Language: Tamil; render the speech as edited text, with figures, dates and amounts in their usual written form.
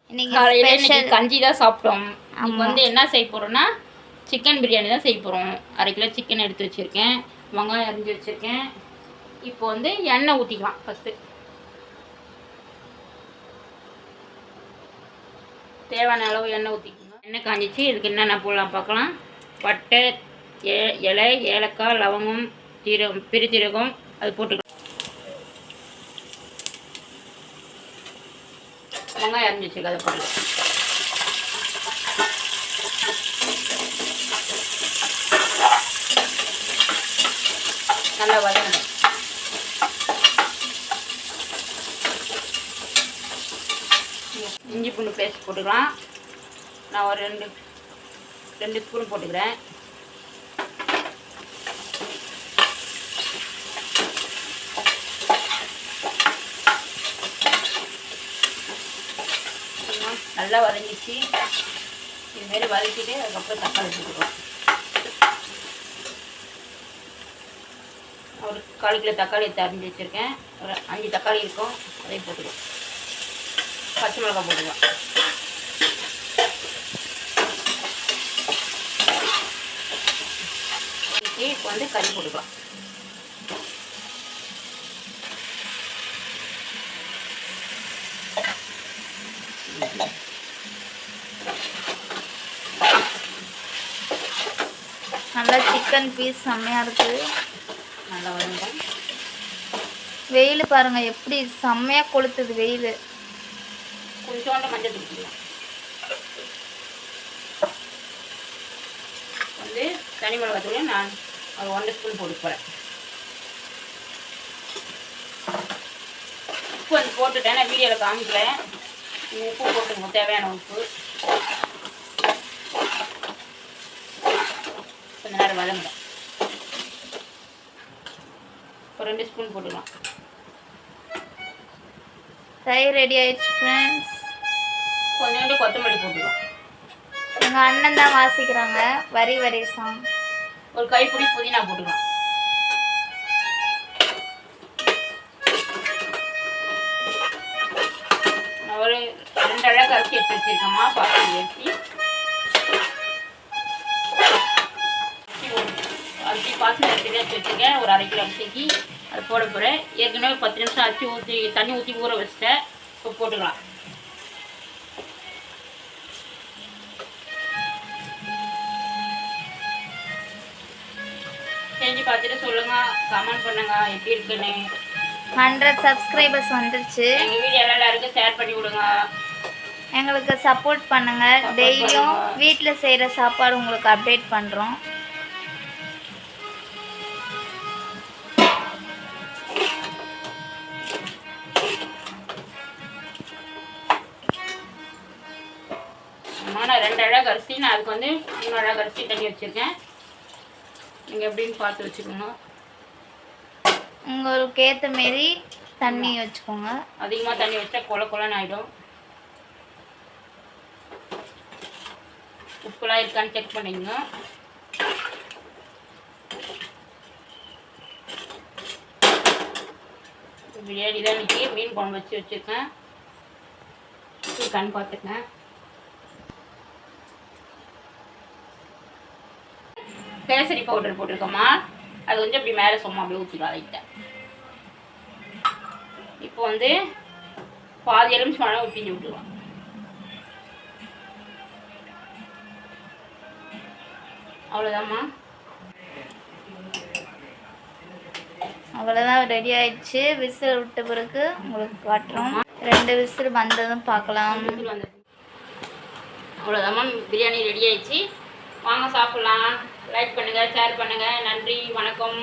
காலையில் இன்னைக்கு கஞ்சி தான் சாப்பிட்டோம். இப்போ வந்து என்ன செய்ய போகிறோன்னா சிக்கன் பிரியாணி தான் செய்ய போகிறோம். 1/2 கிலோ சிக்கன் எடுத்து வச்சுருக்கேன், வெங்காயம் அரிஞ்சு வச்சுருக்கேன். இப்போ வந்து எண்ணெய் ஊற்றிக்கலாம். ஃபஸ்ட்டு தேவையான அளவு எண்ணெய் ஊற்றிக்கணும். எண்ணெய் காஞ்சிச்சு. இதுக்கு என்னென்ன போடலாம் பார்க்கலாம். பட்டை, இலை, ஏலக்காய், லவங்கம், சீரகம், பெருசீரகம் அது போட்டுக்கலாம். வெங்காயம் அரிஞ்சு வச்சுருக்க அதை போட்டுக்கலாம். நல்லா வதங்கணும். இஞ்சி பூண்டு பேஸ்ட் போட்டுக்கலாம். நான் ஒரு 2 ஸ்பூன் போட்டுக்கிறேன். நல்லா வதங்கிச்சு. இதுமாரி வதக்கிட்டு அதுக்கப்புறம் தக்காளி போட்டுக்கலாம். ஒரு 1/4 கிலோ தக்காளி அரிஞ்சு வச்சுருக்கேன். ஒரு 5 தக்காளி இருக்கும், அதையும் போட்டுக்கலாம். பச்சை மிளகாய் போட்டுக்கலாம். இப்போ வந்து கறி போட்டுக்கலாம். நல்லா சிக்கன் பீஸ் செம்மையாக இருக்குது. நல்லா வதங்க. வெயில் பாருங்கள் எப்படி செம்மையாக கொளுத்துது வெயில். கொஞ்சோண்டு மஞ்சள் தூக்கிக்கலாம். வந்து தனி மிளகாத்தூள் நான் ஒரு 1 ஸ்பூன் போட்டு போகிறேன். உப்பு வந்து போட்டுட்டேன். நான் வீடியோவில் காமிக்கிறேன். உப்பு போட்டுக்கணும், தேவையான உப்பு. கொஞ்ச நேரம் வதங்க. ஒரு 2 ஸ்பூன் போட்டுக்கலாம். தயிர் ரெடி ஆயிடுச்சு ஃப்ரெண்ட்ஸ். கொஞ்சோண்டு கொத்தமல்லி போட்டுக்கலாம். எங்கள் அண்ணன் தான் வாசிக்கிறாங்க வரி சாங். ஒரு கைப்பிடி புதினா போட்டுக்கலாம். நான் ஒரு 2 அழகு அரிசி எடுத்து வச்சிருக்கேம்மா. பாஸ்மதி அரிசி பாஸ்மதி அரிசி எடுத்து வச்சுருக்கேன். ஒரு 1/2 கிலோ அரிசிக்கு அது போட போகிறேன். ஏற்கனவே 10 நிமிஷம் அரிசி தண்ணி ஊற்றி ஊற வச்சுட்டேன். இப்போ போட்டுக்கலாம். செஞ்சு பார்த்துட்டு சொல்லுங்கள், கமெண்ட் பண்ணுங்கள் எப்படி இருக்குன்னு. 100 சப்ஸ்கிரைபர்ஸ் வந்துருச்சு. எங்கள் வீடியோ எல்லாருக்கும் ஷேர் பண்ணி விடுங்க. எங்களுக்கு சப்போர்ட் பண்ணுங்கள். டெய்லியும் வீட்டில் செய்கிற சாப்பாடு உங்களுக்கு அப்டேட் பண்ணுறோம். நான் 2 அழகு அரிசி, நான் அதுக்கு வந்து 3 அழகு அரிசி தண்ணி வச்சுருக்கேன். நீங்கள் எப்படின்னு பார்த்து வச்சுக்கோங்க. உங்களுக்கு ஏற்ற மாரி தண்ணி வச்சுக்கோங்க. அதிகமாக தண்ணி வச்சா கொலன்னு ஆகிடும். உப்புலாம் இருக்கான்னு செக் பண்ணிங்க. பிரியாணி தான் இன்றைக்கி மீன் குழம்பு வச்சு வச்சுருக்கேன். கண் பார்த்துக்கேன். கேசரி பவுடர் போட்டிருக்கோம்மா. அது வந்து அப்படி மேலே சும்மா அப்படியே ஊற்றிக்கலாம் லைட்டாக. இப்போ வந்து பாதி எலுமிச்சை பழம் பிஞ்சு விட்டுருவோம். அவ்வளோதாம்மா. அவ்வளோதான், ரெடி ஆயிடுச்சு. விசில் விட்ட பிறகு உங்களுக்கு காட்டுறோம். 2 விசில் வந்ததும் பார்க்கலாம். அவ்வளோதாம்மா, பிரியாணி ரெடி ஆயிடுச்சு. வாங்க சாப்பிட்லாம். லைக் பண்ணுங்கள், ஷேர் பண்ணுங்கள். நன்றி, வணக்கம்.